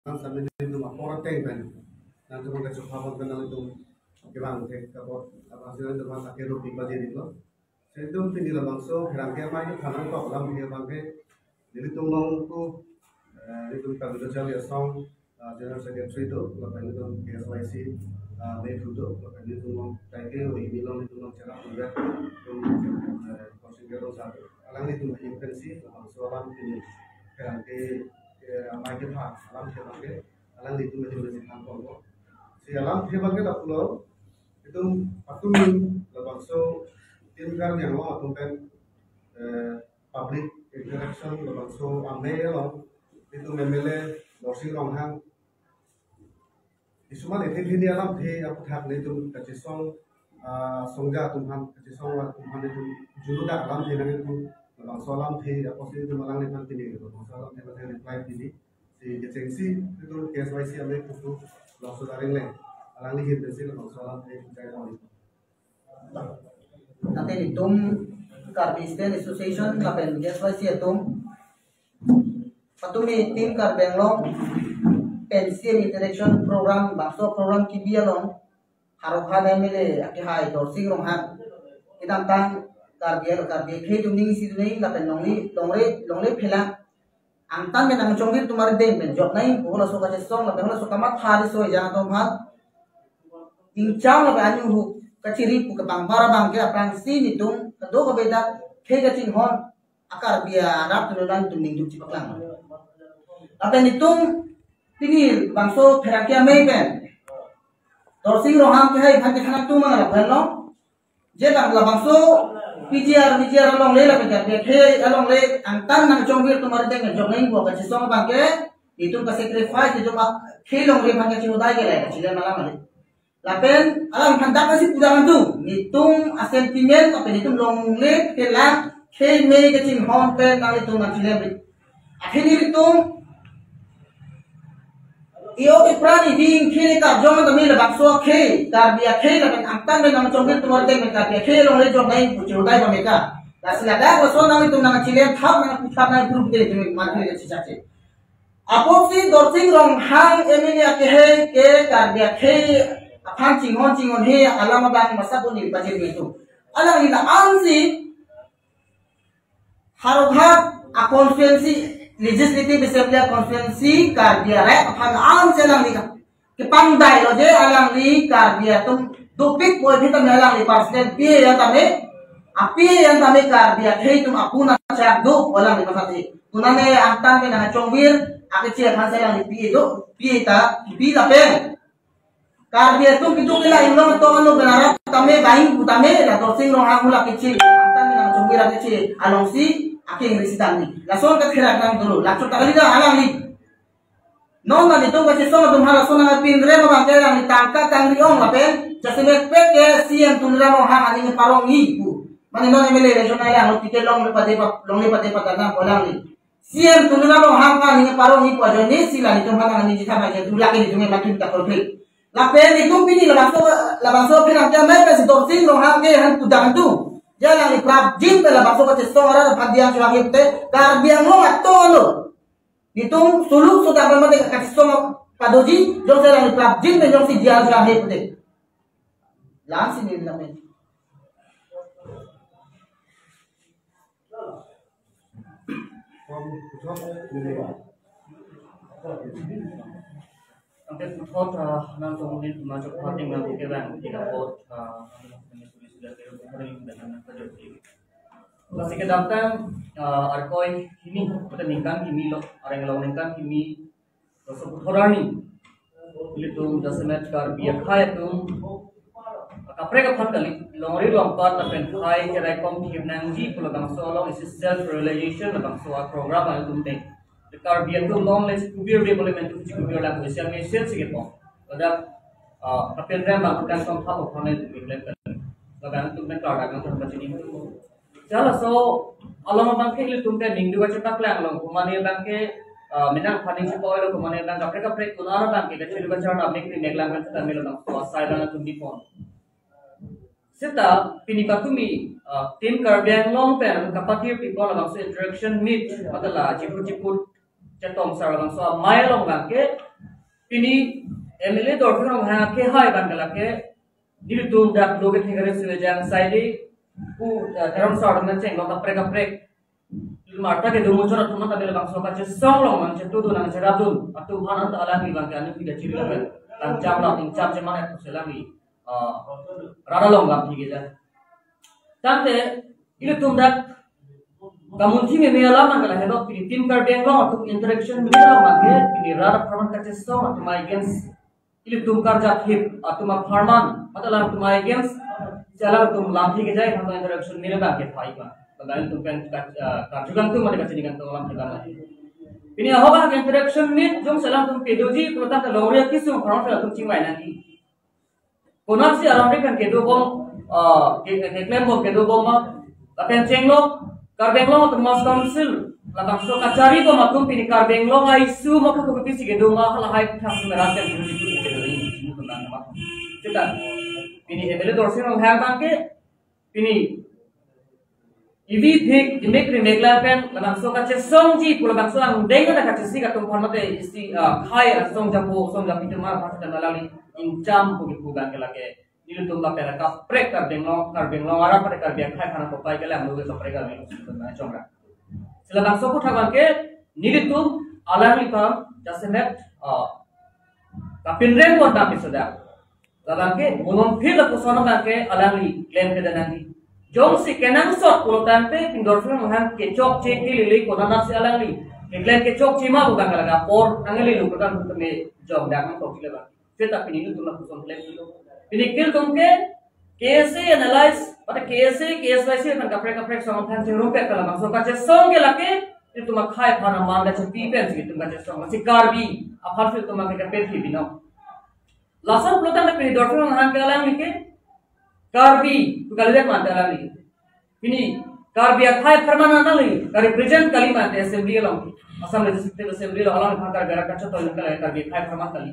sambil itu mah orang kan nanti mau ke sofa pun kenal itu kebang ke kapot apa hasilnya itu mah pakai roti baju itu saya itu tinggi lah bangso kerangkaian mah itu kanang kok lam dia bangke jadi tuh mau tuh itu kalau udah jauh ya song general secretary itu lakukan itu KSYC may itu lakukan itu mau kayak ini bilang itu mau cara juga tuh konsider satu alang itu mah intensi bangso alam ini kerangkaian mai ke pha alam ke bangke alang itu masih kampung kok si alam ke bangke tak pulau itu patung labangso tinkan yang mau tumpen public interaction labangso ame lo itu memele dorsing ronghang isuman itu ini alam the aku thak itu kachisong songja tumhan kachisong tumhan itu juru dak alam the nang itu labangso alam the aku sih itu malang lepan tini itu labangso alam the malang reply tini si kecengsi itu KSYC ame itu labangso daring le alang lihin besi labangso alam the kaya mau itu nanti ditum Karbisten Association lapen KSYC atum patumi tim Karbenglong pensiun interaction program bakso program kibialong harokan emile akihai dorsing ronghan idam tang karbier khe tumning si tunai lapen longle phela angtan men ang chongir tumar den men job nai bola so ka song lapen bola so kamat hari so ja to mat ingchang lapen anyu hu kaciri pu ke bang para bang ke apang si nitung kado ka beda khe ka chin hon akar bia rap tunan tumning juk cipaklang lapen nitung Tingil bangso perakia meipen dorsing roham ke hai bhante khana tu mangala bhanlo je bang la bangso PGR along le la ke ke along le angtan nang chongir tumar deng jong nai bo ka chisong bang ke itu ka sacrifice itu ma khilong le bang ke chudai ke la chile malam ale lapen alam khanda ka si pudangan tu nitung sentiment apa nitung long le ke la ke me ke chin hon pe nang itu nang chile akhirnya itu iyo iprani ding khe ka jong ta mi la bakso khe tar bia khe la ben angtan ben nam chong ke tumar deng ta bia khe long le jong nai puchu dai ba me ka la sila da ko so nam tu nam chile thap na pucha na group de tu ma the che cha che apoksi dorsing rong hang emilia ke he ke tar bia khe aphang chingon he alama bang masa ko ni ba je ni tu alang ina ansi harobhat a conference legislative assembly conference kardia rek aphan am selang ni ke pandai lo je alang ni kardia tum dupik boy bhitam alang ni president pi ya tame api yang tame kardia thei tum apuna chak do alang ni pasati tunane angtan ke na chongwir ake che phan selang ni pi do pi ta pe kardia tum kitu kila inlo to anu benara tame baing utame la to sing rong angula ke che angtan ke na chongwir ake che along si aking resitan ni lason ka khira kang dulu lakso kali ka alang ni non na dito ka sesong dum hala sona pin re ma bang lang ni tangka kang riong lapen jasime peke sian tunra mo hang ani parong ni pu mane non emele regional yang tike long le pate na bolang ni sian tunra mo hang ani parong ni pu ajone sila ni tumha ani jitha ba je dula ke ni tume makin ta konflik lapen itu pini la bangso pin am me pe dorsing lo hang ke han pudang tu Jalan ni prabjin pela bakso ka cesong ara padiang sulang hipte karbiang lo atto lo ditung suluk sudah bermate ka cesong padoji jong jalan ni prabjin me jong si diang sulang hipte langsung ni namen Angkat putot nang kemudian masuk parting nang keban tidak pot sudah terhubung dengan terjadi. Kasi kadang arkoy kini pada ningkan kini lo orang yang ningkan kini so horani itu dasemet kar biak khai tu kapre ka phatali longri lo ampat na pen khai ke rekom ki nangji pulo bang so lo is self realization bang so program al tumte kar biak tu long les kubir development tu kubir la ko siang ne sel sige po ada kapel ram bang kan kom thap khone develop Lagan tu nak ada kan macam ini tu. Jala so alam bangke itu tu kan minggu baca tak lang long. Kumani bangke minang funding si poilo kumani bang kapre kunara bangke kecil baca ada make neglang kan kita melo bang. So asal dana tu di pon. Seta pini patumi tim karbiang long pen kapati people bang so interaction meet adalah ciput cetong sarang so mai long bangke ini MLA dorfin long ha ke hai bangala ke dil tum dak loge thegare sile jang saidi ku daram sarang na cheng long kapre marta ke dumu chora tuma tabel bangso ka che song long man che tu nang cheradun atu bhanan ta alami bangke anu pida chirila ben tan jamla ting chap che mana selami rara long bang thige ja tante ile tum dak kamunti me alam nangala hedo pini tim kar benglo atu interaction me alam mangke pini rara farman ka che song atu my against ile tum kar ja hip atu ma farman matala atu my against jala tum lamthi ke jai hama interaction me bangke phai ba dan itu kan kajugan tu mereka jadikan tolong kita. Ini apa kan interaction ni jom salam tu pedoji kelihatan kalau orang kisah orang salah tu cingwai nanti. Konar si orang ni kan kedo bom klaim bom kedo bom tapi cenglo karbenglo tu mas council lapang so kacari bom atum pini karbenglo isu maka kebeti si kedo mah lah hai thas merasa kedo ini tentang apa. Kita ini MLA dorsin orang hang ke ini Ibi thik imik remegla pen langsung kace songji pula langsung ang dengar dah kace si katung format isi khai song japi temar pas dan lalali incam pugi pugan ke lage nilu tumba pera ka prek kar benglo ara pada kar biak khai khana kopai ke lam loge sopre ga melu na chongra sila langsung ko thaban ke nilu tum alami kam jasemet kapinren ko ta pisoda laban ke monon phil ko sono ka ke alami claim ke danani jom si kenang sot pulo tante pindorfin menghan kecok cek lili kona nasi alangi iklan kecok cima bukan kalaga por angeli lu kan teme jom dangan kok leba kita pini tu lah kuson claim dulu pinikil tumke KSA analyze pada KSA KSYC kan kaprek sama kan cenderung ke kalau masuk kaca song ke lake itu mak khai phana manda cepi pen gitu kaca song masih karbi apal fil tu mak ke pet bino lasan pulo tante pindorfin menghan ke alangi ke Karbi, tu kali lihat mata lagi. Ini karbi akhai permanen lagi. Kari present kali mata assembly long. Asam legislative assembly long alang pakar gara kaca tu yang kali karbi akhai permanen kali.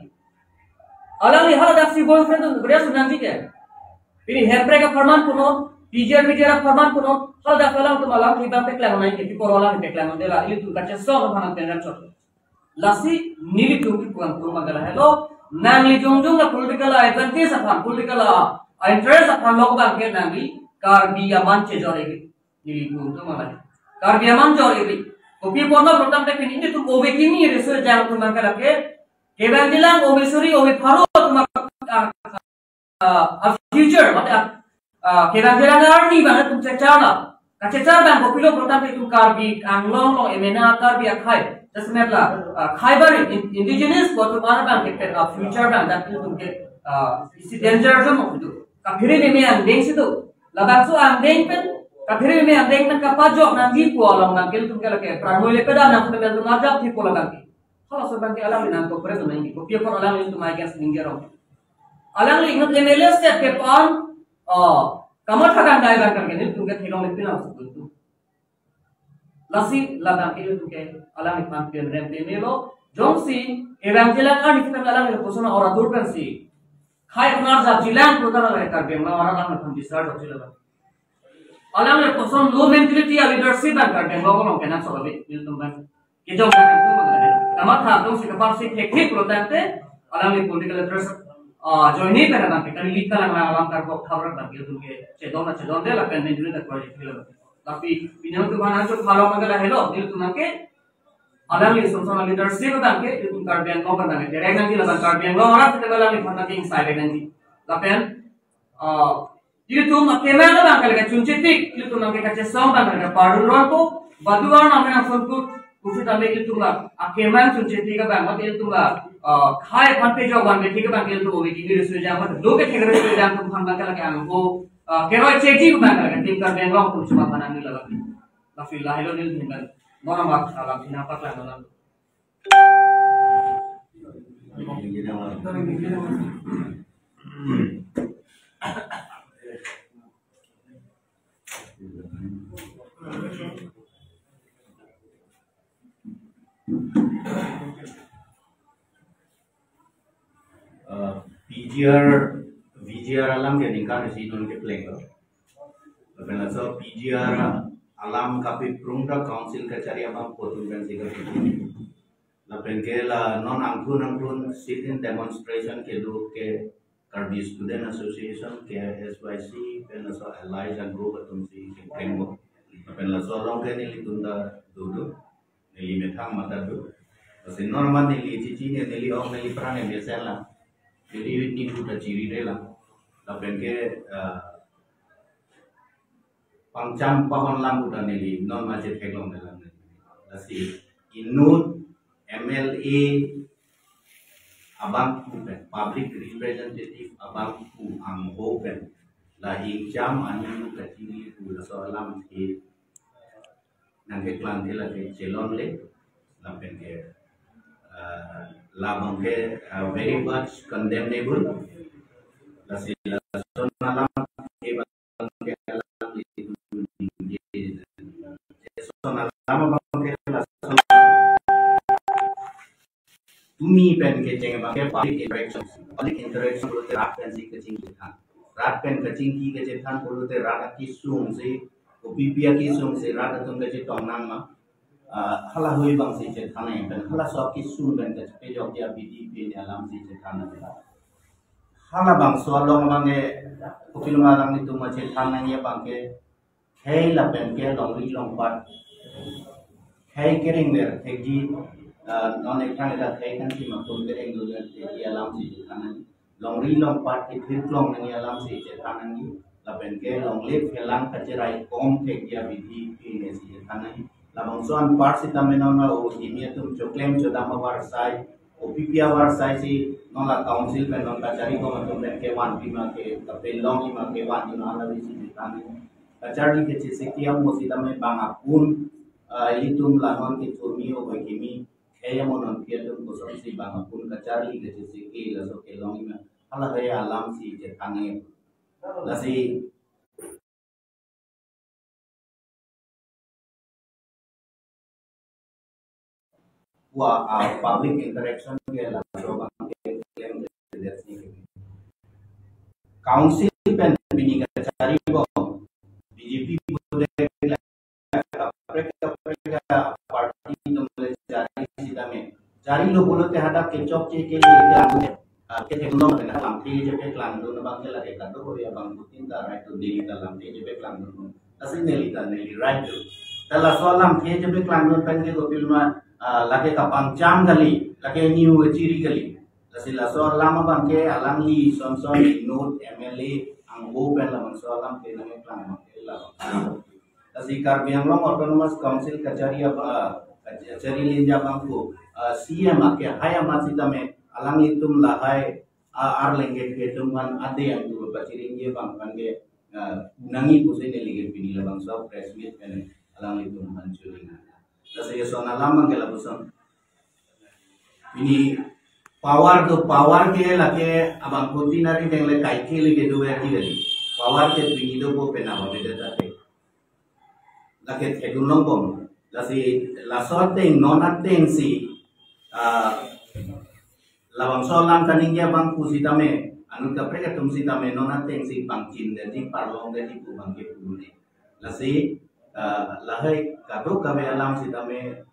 Alang lihat ada si boyfriend tu beria sudah nanti Ini hempre ka permanen kuno, PJR permanen kuno. Hal dah falang tu malam kita peklang naik ke porolang peklang mandela. Ini tu kaca song permanen tenan cot. Lasi nili tu puan tu mandela hello. Nangli jongjong la political advantage apa political interest akan lockdown ke nanti karbi aman cejoregi nili buntu malai karbi aman joregi kopi pona protam te pin ini tu obe kimi research jang tu mangka lake keban jilang obe suri obe pharo tu future mata keban jilang arni banget tu cecana kacecar bang kopi lo protam te tu karbi anglong lo emena karbi akhai jasmetla khaibar indigenous botu mana bang ke future bang dan tu ke isi danger jom tu Kaphiri ni ang deng situ, labang so ang deng pen, kaphiri ni ang deng pen kapajok nanti pualang nangkil tu kalau ke pramoi lepeda nang tu melu majak ti pualang nanti. Kalau sebab ke alam nang tu preso nanti, kopi pun alam itu maikan seninggerong. Alam ingat MLA set ke pan, kamat hakan dai bang kerja tu ke thilong lepin ang sebut tu. Lasi labang itu tu ke alam itu mampir rente melo, jongsi evangelan ani kita alam itu posona orang durkan si. Khai benar jab jilang program lagi karbi, orang orang macam disard hoci lagi. Alam yang person low mentality leadership dan karbi, orang kena soal itu tumbang. Kita orang itu mengenai. Tamat hal tu sikapar si teknik program te, alam yang political leaders joini pernah nanti kali lika lang alam karbo khabar nanti itu ke cedon deh lah kan menjadi tak kuat itu lagi. Tapi pinjam tu mana tu kalau mengenai hello, itu nanti alam yang sama leadership nanti itu karbi yang kau nanti. Jadi nanti lah karbi yang orang kita alam yang nanti inside nanti. Tapi itu makemana bang kalau kita cuncetik itu nanti kita song bang kalau paduran tu baduan namanya langsung tu kusi tambah itu lah. Akeman cuncetik bang, mati itu lah. Khai pantai jauh bang, betul bang itu boleh kiri sudah jangan. Dua ketiga sudah jangan tu bang kalau kita angko. Keroi cecik bang kalau tim karbi yang long tu cuma panang ni lah. Tapi lahir ni tinggal. Mana mak alam ini apa lah malam. VGR alam ke ningkar si non ke play ko. Karena so PGR alam kapi prungda council kacari abang potong kan sih La penke la non angkun sit-in demonstration ke do ke Karbi Student Association ke SYC pen la so allies and group atum si ke framework pen la so long ke ni litunda do ni methang mata do kasi normal ni cici ni li ong ni prane mesela jadi ni puta ciri de la penke pangcam pohon lampu dan ni non masjid heglong dalam ni kasi inut MLA abang pen public representative abang ang pen lahi jam anu kecil tu soalam ke nang ke klan de la ke celon le la pen ke labang ke very much condemnable la si la sonalam ke bang ke alam itu sonalam bang ke la Tumi pen ke ceng bang public interaction bolte rat pen si kecing kita rat pen kecing ki ke cetan bolte rat ki sung si opipia ki sung si rat tum ke cetong nang ma hala hui bang si cetan yang pen hala so ki sung pen ke pe jok dia BDP ni alam si cetan na hala bang so long bang ke opil malang itu ma cetan nang ya bang ke hei la pen ke long ri long pat hei kering der hegi non ekang ada kaitan si makun bereng dulu di alam si jetanan long ri long pat itu long nang alam si jetanan ni lapen ke long lip kelang kacerai kom ke dia bidi ini si jetanan labang soan part si tamenon na o kimia tum choklem chodama warsai o pipia warsai si non la council pen non kacari ko matum pen ke wan pima ke tapelong pima ke wan ino ala si jetanan kacari ke cisikia mo si tamen bangapun itum lanon ke turmio ko kimi kaya mo non pia dum ko si bang pun kacari ke si ke la so ke long ina ala kaya alam si jetane la si wa public interaction ke la so bang ke claim de si council pen bini kacari ko BJP boleh mereka parti dum le jari si dame jari lo bolo te hadap ke chok ke liye ke teknolog na lam te je pe klang do na bang ke la ke ka do ya bang putin da right to dili da lam te je pe klang do asi neli da neli right do tala so lam te je pe klang do pen ke go pilma la ke ka pang cham gali la ke new chiri gali asi la so lam bang ke alang li son note MLA ang bo pen la bang so lam te na ke klang ke la asi Karbi Anglong Autonomous Council kacari kacari linja bangku CM ake haya masih tame alang itum lahai arlengge ketuman ade yang dulu kaciri dia bang kan ke nangi pusing delegate pini la bang so press meet kan alang itum hancurin saya sona lama ke la busam ini power ke lake abang putih nari dengle kaikil ke dua kali power ke pini do po penawa beda tate lake hedulong bom lasi lasoteng nonateng si lawang solang kaningya bang pusitame anu kapre katum sitame nonateng si bangkin jadi parlong jadi bang ke pulune lasi lahai kado kame alam sitame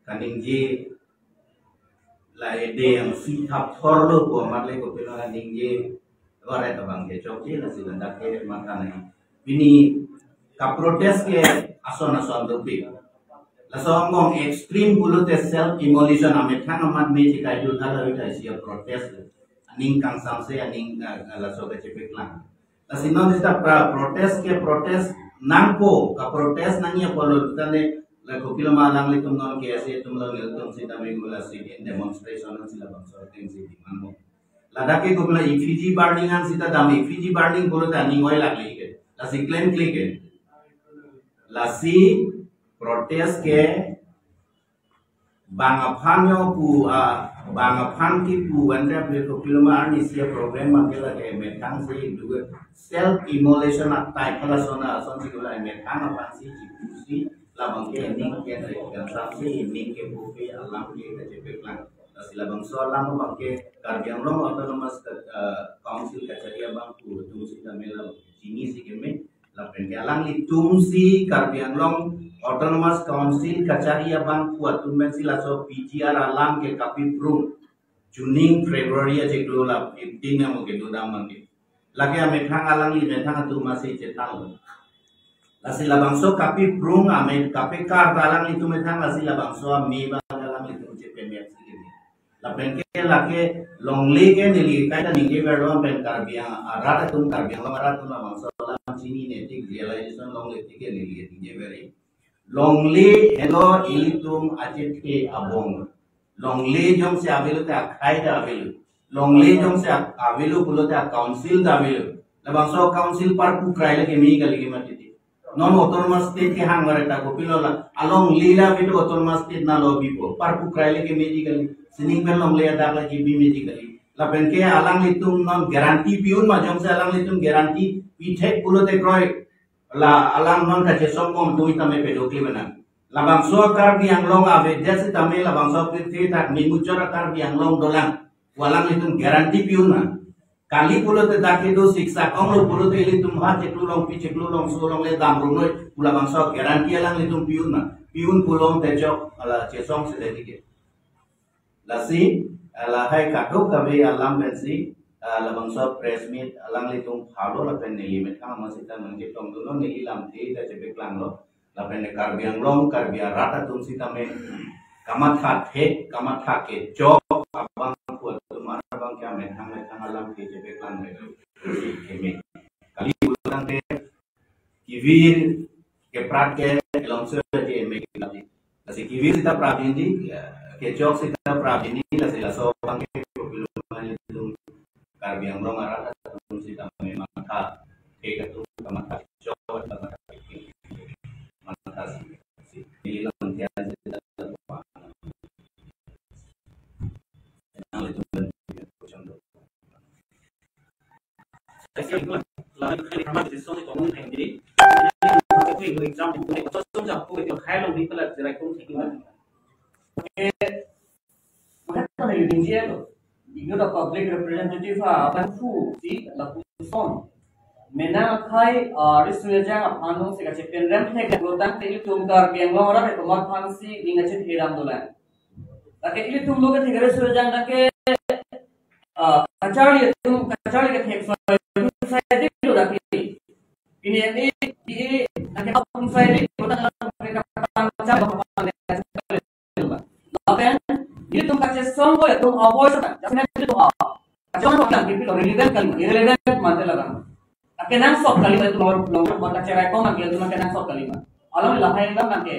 kaningji la ede yang si thap thorlo ko matle ko pelo kaningji ore to bang ke chokji lasi landak ke makana ini ka protest ke ason dopi la songong extreme bulu te self immolation ame thang amat me chikai du thala ita sia protest aning kang samse aning la so ke chepek lang la sinon ita protest nangko ka protest nangya polo tane la ko pila malang le tumnon ke ase tumlo le tum sita me gula sit in demonstration sila bang so thing si manmo la dake ko pila efg burning an sita dami efg burning bolo ta ning oil agli ke la si claim click lasi protes ke bangaphanyo ku bangaphan ki ku wanda ble ko pilma ani sia program magela ke metang si duga self immolation atai kala sona son si kula metang apa si si labang ke ni ke dari kan samsi ni ke bupe alam ke ke plan silabang so alam bang ke Karbi Anglong Autonomous Council kacaria bang ku tu si kamela jini si keme lapen ke alang li tumsi Karbi Anglong Autonomous Council kachari abang kuat tumben sila so PGR alam ke kapi prung Juning February aja kelola 15 yang mau gitu damang gitu lagi ame thang alang li thang tu masih cetal lasi labang so kapi prung ame kapi kar alang li tu thang lasi labang so me bang alang li tu cepen ya lapen ke lagi longli ke nili kaita ninge berdoa pen Karbi arata tum Karbi Anglong arata tum labang so sini netik realization longli tike nili tinge beri longli hello ilitum acet ke abong longli jom se avilu ta khai da avilu longli jom se avilu pulo ta council da avilu labang so council par pu krai lagi mi gali ke matiti non autonomous state ke hang mare ta kopilo la along lila bitu autonomous state na lo bipo par pu krai lagi mi gali sining ben longli ada lagi bi mi gali la ben ke alang litum non guarantee piun ma jom se alang litum guarantee pithek pulo te kroi la alang non ka chesom kom tui tame pedokli bana labang so Karbi Anglong ave jase tame labang so pithek tak mingujora Karbi Anglong dolang walang litum guarantee piuna kali pulo te dake do siksa kom lo pulo te litum ha cheklu long so long le dam runoi labang so guarantee alang litum piuna piun pulong te chok ala chesom se dedike lasi ala hai kaduk kabe alam bensi labang so press meet alang litung halo lapen nili met kang masita mangke tong duno nili lam thi da chebe klang lo lapen Karbi Anglong Karbi rata tum sita me kamat ha ke jok abang kuat tumar abang kya met kang alam thi chebe klang me keme kali ulang te kivir ke prat ke long se je me kali lasi kivir sita pravindi ke jok sita pravindi lasi laso bang ke Karbi Anglong arata tum sita me mata ke katu kamata jok mata si ini lantian sita apa yang itu contoh saya lalu kali ramai di sini kamu sendiri ini itu exam itu contoh aku itu kalau di kelas direktur tinggal mereka lagi tinggi loh itu the public representative apa fu si laku son mena khai risujang apanu se kache penram the gotan te tum Karbi Anglong ora te tomar phansi ninga che thiram dolan take ili tum loge the risujang take kachari ke thek sai de do daki ini take apun sai de gotan mereka macam apa ini tum kache song ko tum avoid jasne itu jangan bilang gitu relevant kalimat irrelevant mate laga akenang sok kalimat itu long mata cerai ko manggil itu akenang sok kalimat alam lahai lam nangke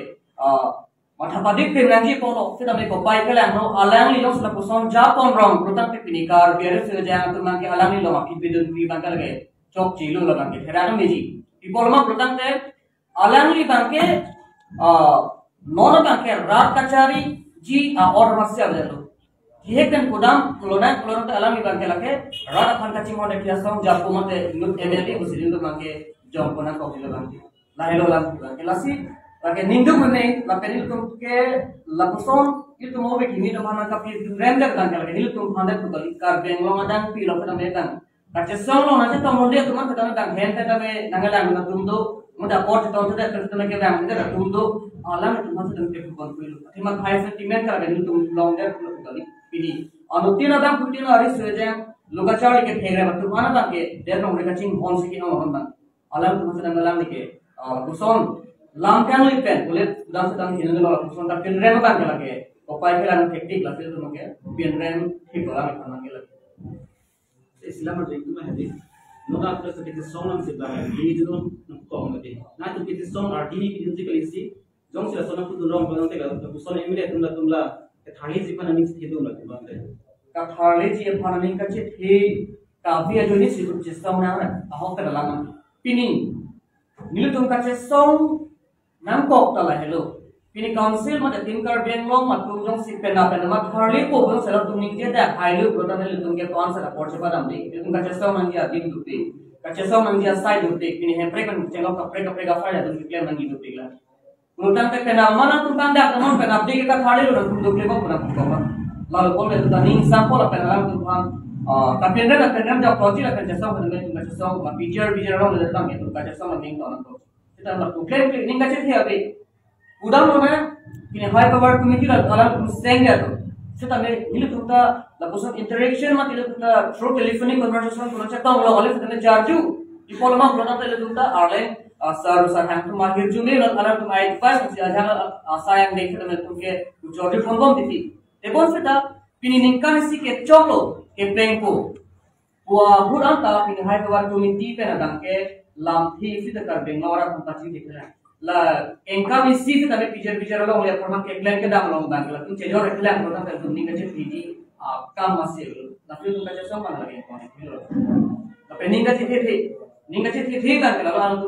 mata padik pirangji kono kita me ko pai kala no alang li los na puson japon rong protang te pinikar biare se jang tu nangke alang li lo ma pidun pi bangkal ge chok chilu laga ke herano meji pipolma protang te alang li bangke nono bangke rat kachari ji or masya belo ये कन कुदाम क्लोना ते अलग निकाल के लगे रात खान का चिमोने किया सम जब को मते यूथ एमएलए मुस्लिम तो मांगे जॉब कोना कॉपी लगा के लाहेलो लगा लासी लगे निंदु बने लपेनिल तुम के लपसोन ये तुम ओबे किमी तो माना का फिर रेंडर kan के लगे निल तुम फांदे तो कली Karbi Anglong adang pi lo kada mekan kace song lo nace to monde तुम kada kan हेंते तबे नंगला न तुम दो मुदा पोर्ट तो तो करते लगे बैंक दे तुम दो आलम तुम तो तुम के कौन कोई तिमा खाई से टिमेट कर निल तुम लॉन्ग दे कली ini anutin abang putin hari sejeng luka cari ke thegre batu mana bang ke der nong reka cing hon siki nong bang alam tu sedang dalam nike kuson lam kan lipen boleh sedang hilang kalau kuson tak pinrem bang ke lagi opai ke lan teknik lah tu nong ke pinrem hip orang kan lagi Islam ada itu mah hadis noga plus kita song nam sebab ini tu kau mati na tu kita song artini kita kali si jong sila song tu dorong bang te kalau kuson ini tumla थाली जी पर अनिक थे तो लग बात है का थाली जी पर अनिक के थे काफी अजोनी सिर्फ सिस्टम ना आहो कर लगा पिनी नील तुम का सॉन्ग नाम को तला हेलो पिनी काउंसिल मत टीम Karbi Anglong मत तुम जों सिपेना पेन मत थाली को बो सला तुम निके दा फाइल को तने तुम के कौन सा रिपोर्ट से बदम दे तुम का सॉन्ग मंगिया दिन दुते का सॉन्ग मंगिया साइड दुते पिनी है प्रेकन चेंगो का प्रेका फाइल तुम के मंगी दुते ला Nutang te kena mana tu tanda kamu kena abdi kita thali lo tu dukle ko puna ko lalu boleh tu tani insang ko la kena lam tu pam tapi anda jauh project akan jasa dengan jasa feature orang datang itu jasa mending orang tu kita klaim ini nggak cerita apa udah mana ini high power committee alam sengga tu kita ini tu kita lakukan interaction mati itu kita through telephonic conversation pun cakap orang oleh kita charge di pola mah pernah tu kita arlen asar yang tu mahir jumlah dan alam tu advice mesti ada asa yang dekat dengan tu ke jordi phone titi tepon kita pininingkan si ke choklo ke plengko buah bulan ta pini high power committee pe nadang ke lamthi si tekar bengora kumpaci dikira la engkau isi tu tapi bicara lo oleh pernah ke plan ke dam lo bang la tu cejor plan lo tak tu ni kerja pidi kam masih tapi tu kerja sama lagi tapi ni kerja kan kalau tu